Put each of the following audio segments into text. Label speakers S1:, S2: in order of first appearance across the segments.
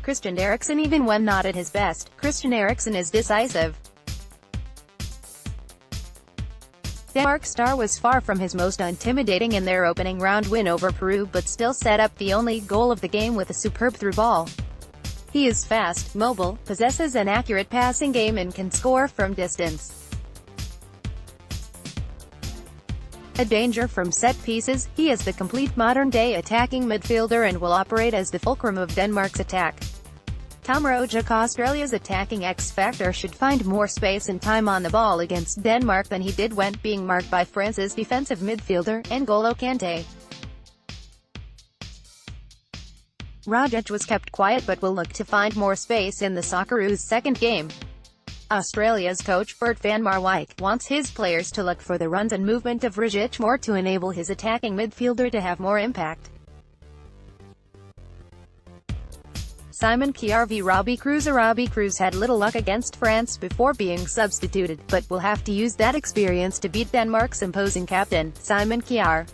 S1: Christian Eriksen. Even when not at his best, Christian Eriksen is decisive. Denmark's star was far from his most intimidating in their opening round win over Peru, but still set up the only goal of the game with a superb through ball. He is fast, mobile, possesses an accurate passing game and can score from distance. A danger from set pieces, he is the complete modern-day attacking midfielder and will operate as the fulcrum of Denmark's attack. RogicAustralia's attacking X-factor should find more space and time on the ball against Denmark than he did when being marked by France's defensive midfielder, N'Golo Kante. Rogic was kept quiet but will look to find more space in the Socceroos' second game. Australia's coach Bert van Marwijk wants his players to look for the runs and movement of Rogic more to enable his attacking midfielder to have more impact. Simon Kjær v Robbie Cruz. Robbie Cruz had little luck against France before being substituted, but will have to use that experience to beat Denmark's imposing captain, Simon Kjær.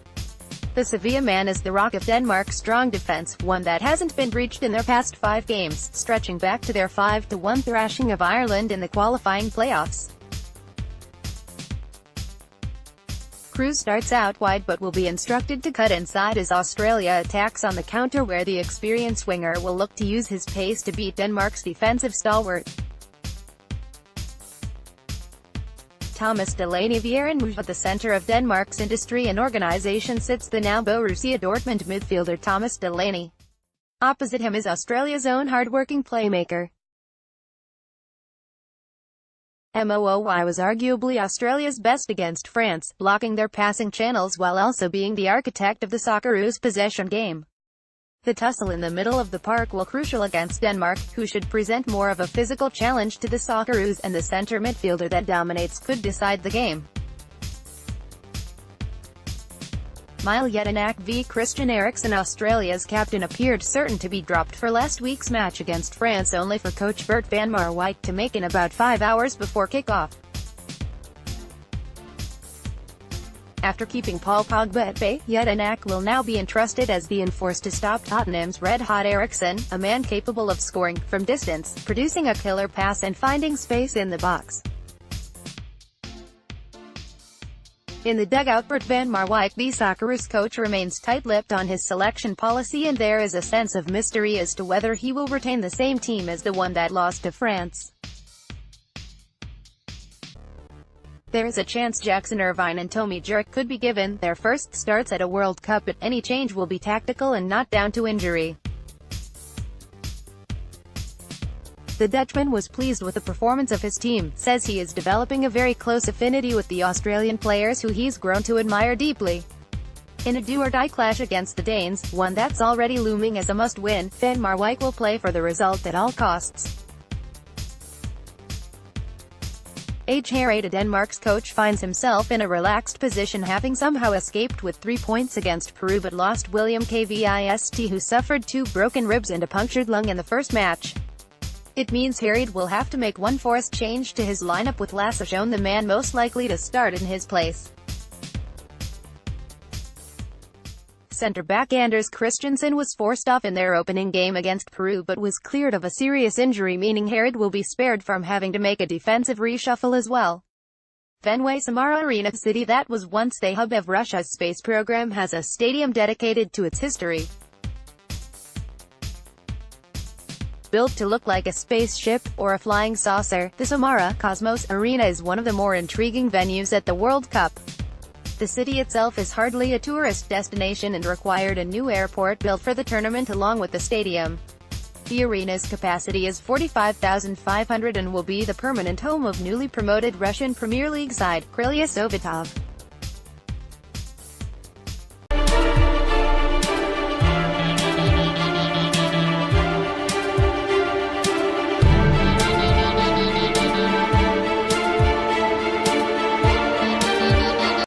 S1: The Sevilla man is the rock of Denmark's strong defense, one that hasn't been breached in their past 5 games, stretching back to their 5-1 thrashing of Ireland in the qualifying playoffs. Cruz starts out wide but will be instructed to cut inside as Australia attacks on the counter, where the experienced winger will look to use his pace to beat Denmark's defensive stalwart. Thomas Delaney. Vieren at the center of Denmark's industry and organization sits the now Borussia Dortmund midfielder Thomas Delaney. Opposite him is Australia's own hard-working playmaker. Mooy was arguably Australia's best against France, blocking their passing channels while also being the architect of the Socceroos' possession game. The tussle in the middle of the park will crucial against Denmark, who should present more of a physical challenge to the Socceroos, and the center midfielder that dominates could decide the game. Jedinak v Christian Eriksen. Australia's captain appeared certain to be dropped for last week's match against France, only for coach Bert van Marwijk to make in about 5 hours before kickoff. After keeping Paul Pogba at bay, Jedinak will now be entrusted as the enforcer to stop Tottenham's red-hot Eriksen, a man capable of scoring from distance, producing a killer pass and finding space in the box. In the dugout, Bert van Marwijk, the Socceroos coach, remains tight-lipped on his selection policy, and there is a sense of mystery as to whether he will retain the same team as the one that lost to France. There is a chance Jackson Irvine and Tommy Jurek could be given their first starts at a World Cup, but any change will be tactical and not down to injury. The Dutchman was pleased with the performance of his team, says he is developing a very close affinity with the Australian players who he's grown to admire deeply. In a do-or-die clash against the Danes, one that's already looming as a must-win, Van Marwijk will play for the result at all costs. Denmark's coach finds himself in a relaxed position, having somehow escaped with 3 points against Peru but lost William Kvist, who suffered 2 broken ribs and a punctured lung in the first match. It means Harried will have to make one forced change to his lineup, with Lasse shown the man most likely to start in his place. Centre-back Anders Christensen was forced off in their opening game against Peru but was cleared of a serious injury, meaning Harried will be spared from having to make a defensive reshuffle as well. Fenway Samara Arena, city that was once the hub of Russia's space program, has a stadium dedicated to its history. Built to look like a spaceship, or a flying saucer, the Samara Cosmos Arena is one of the more intriguing venues at the World Cup. The city itself is hardly a tourist destination and required a new airport built for the tournament along with the stadium. The arena's capacity is 45,500 and will be the permanent home of newly promoted Russian Premier League side, Krylia Sovetov.